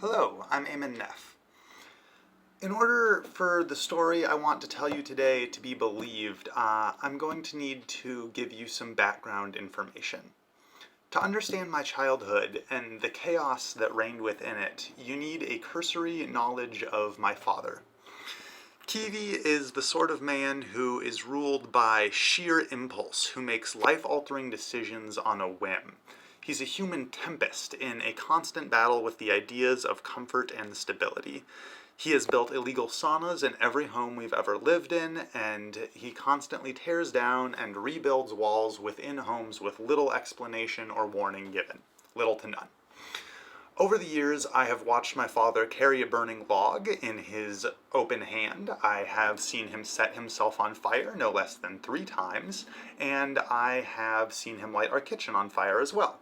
Hello, I'm Eamonn Neff. In order for the story I want to tell you today to be believed, I'm going to need to give you some background information. To understand my childhood and the chaos that reigned within it, you need a cursory knowledge of my father. Kiwi is the sort of man who is ruled by sheer impulse, who makes life-altering decisions on a whim. He's a human tempest in a constant battle with the ideas of comfort and stability. He has built illegal saunas in every home we've ever lived in, and he constantly tears down and rebuilds walls within homes with little explanation or warning given. Little to none. Over the years, I have watched my father carry a burning log in his open hand. I have seen him set himself on fire no less than 3 times, and I have seen him light our kitchen on fire as well.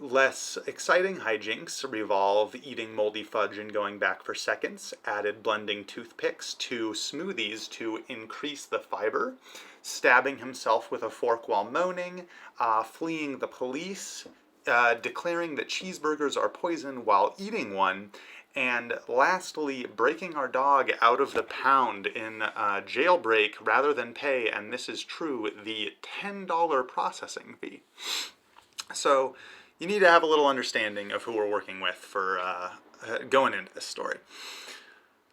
Less exciting hijinks revolve eating moldy fudge and going back for seconds, added blending toothpicks to smoothies to increase the fiber, stabbing himself with a fork while moaning, fleeing the police, declaring that cheeseburgers are poison while eating one, and lastly, breaking our dog out of the pound in jailbreak rather than pay, and this is true, the $10 processing fee. So you need to have a little understanding of who we're working with for going into this story.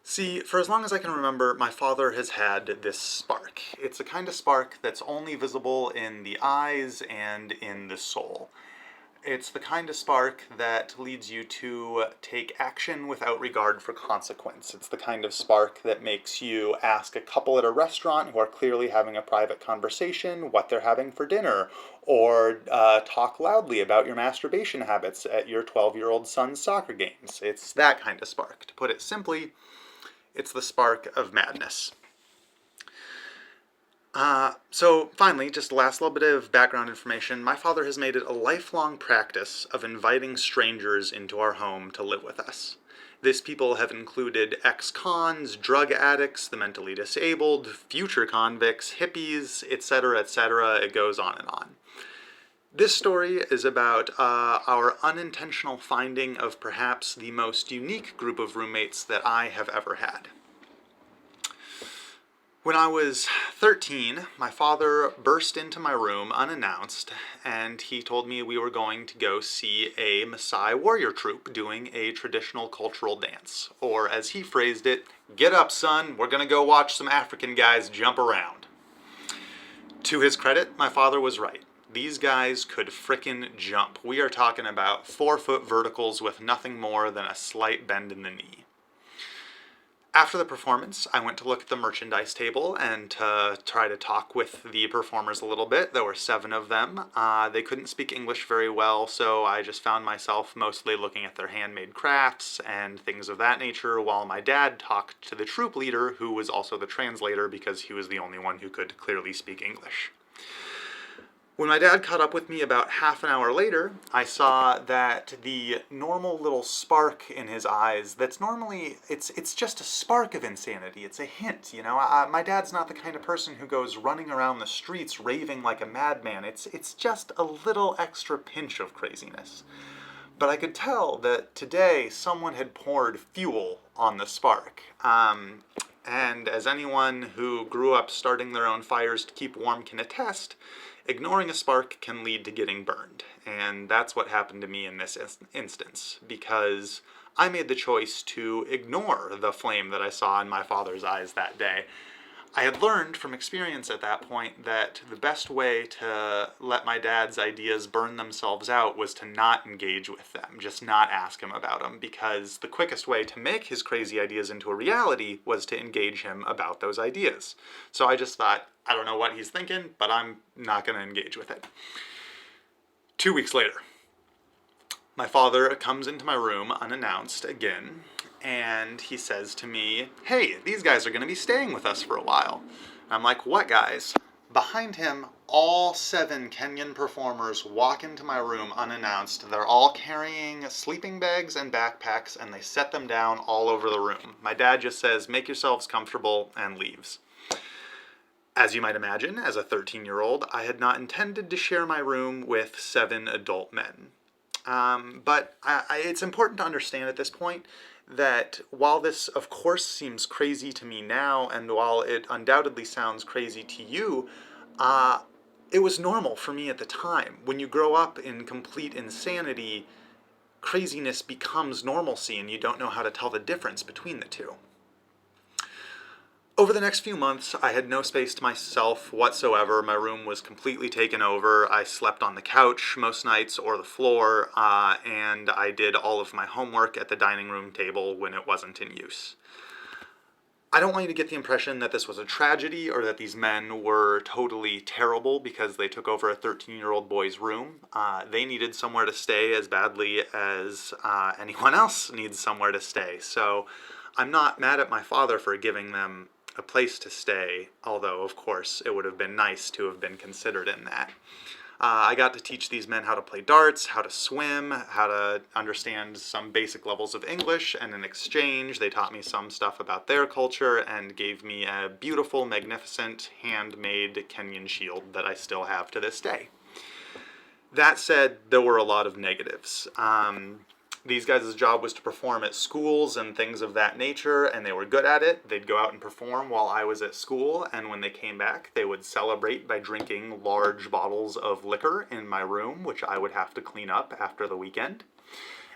See, for as long as I can remember, my father has had this spark. It's a kind of spark that's only visible in the eyes and in the soul. It's the kind of spark that leads you to take action without regard for consequence. It's the kind of spark that makes you ask a couple at a restaurant who are clearly having a private conversation what they're having for dinner, or talk loudly about your masturbation habits at your 12-year-old son's soccer games. It's that kind of spark. To put it simply, it's the spark of madness. So finally, just the last little bit of background information. My father has made it a lifelong practice of inviting strangers into our home to live with us. This people have included ex-cons, drug addicts, the mentally disabled, future convicts, hippies, etc., etc. It goes on and on. This story is about our unintentional finding of perhaps the most unique group of roommates that I have ever had. When I was 13, my father burst into my room unannounced, and he told me we were going to go see a Maasai warrior troupe doing a traditional cultural dance. Or, as he phrased it, "Get up, son, we're gonna go watch some African guys jump around." To his credit, my father was right. These guys could frickin' jump. We are talking about 4-foot verticals with nothing more than a slight bend in the knee. After the performance, I went to look at the merchandise table and to try to talk with the performers a little bit. There were 7 of them. They couldn't speak English very well, so I just found myself mostly looking at their handmade crafts and things of that nature, while my dad talked to the troop leader, who was also the translator because he was the only one who could clearly speak English. When my dad caught up with me about half an hour later, I saw that the normal little spark in his eyes, that's normally, it's just a spark of insanity. It's a hint, you know. My dad's not the kind of person who goes running around the streets raving like a madman. It's just a little extra pinch of craziness. But I could tell that today someone had poured fuel on the spark. And as anyone who grew up starting their own fires to keep warm can attest, ignoring a spark can lead to getting burned. And that's what happened to me in this instance, because I made the choice to ignore the flame that I saw in my father's eyes that day. I had learned from experience at that point that the best way to let my dad's ideas burn themselves out was to not engage with them, just not ask him about them, because the quickest way to make his crazy ideas into a reality was to engage him about those ideas. So I just thought, I don't know what he's thinking, but I'm not going to engage with it. 2 weeks later, my father comes into my room unannounced again, and he says to me, "Hey, these guys are going to be staying with us for a while." And I'm like, "What guys?" Behind him, all 7 Kenyan performers walk into my room unannounced. They're all carrying sleeping bags and backpacks, and they set them down all over the room. My dad just says, "Make yourselves comfortable," and leaves. As you might imagine, as a 13-year-old, I had not intended to share my room with 7 adult men. It's important to understand at this point that while this, of course, seems crazy to me now, and while it undoubtedly sounds crazy to you, it was normal for me at the time. When you grow up in complete insanity, craziness becomes normalcy, and you don't know how to tell the difference between the two. Over the next few months, I had no space to myself whatsoever. My room was completely taken over. I slept on the couch most nights or the floor, and I did all of my homework at the dining room table when it wasn't in use. I don't want you to get the impression that this was a tragedy or that these men were totally terrible because they took over a 13-year-old boy's room. They needed somewhere to stay as badly as anyone else needs somewhere to stay. So I'm not mad at my father for giving them a place to stay, although, of course, it would have been nice to have been considered in that. I got to teach these men how to play darts, how to swim, how to understand some basic levels of English, and in exchange, they taught me some stuff about their culture and gave me a beautiful, magnificent, handmade Kenyan shield that I still have to this day. That said, there were a lot of negatives. These guys' job was to perform at schools and things of that nature, and they were good at it. They'd go out and perform while I was at school, and when they came back, they would celebrate by drinking large bottles of liquor in my room, which I would have to clean up after the weekend.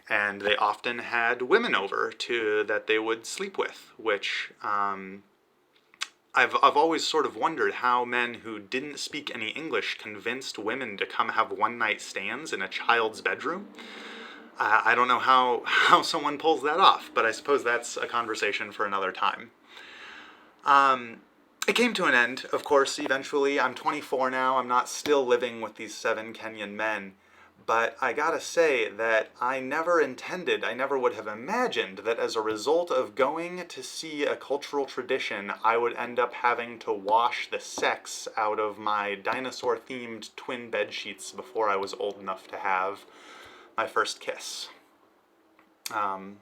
And they often had women over that they would sleep with, which I've always sort of wondered how men who didn't speak any English convinced women to come have one-night stands in a child's bedroom. I don't know how someone pulls that off, but I suppose that's a conversation for another time. It came to an end, of course, eventually. I'm 24 now. I'm not still living with these 7 Kenyan men. But I gotta say that I never would have imagined that as a result of going to see a cultural tradition, I would end up having to wash the sex out of my dinosaur-themed twin bed sheets before I was old enough to have my first kiss. I'm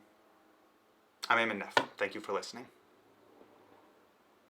Eamonn Neff. Thank you for listening.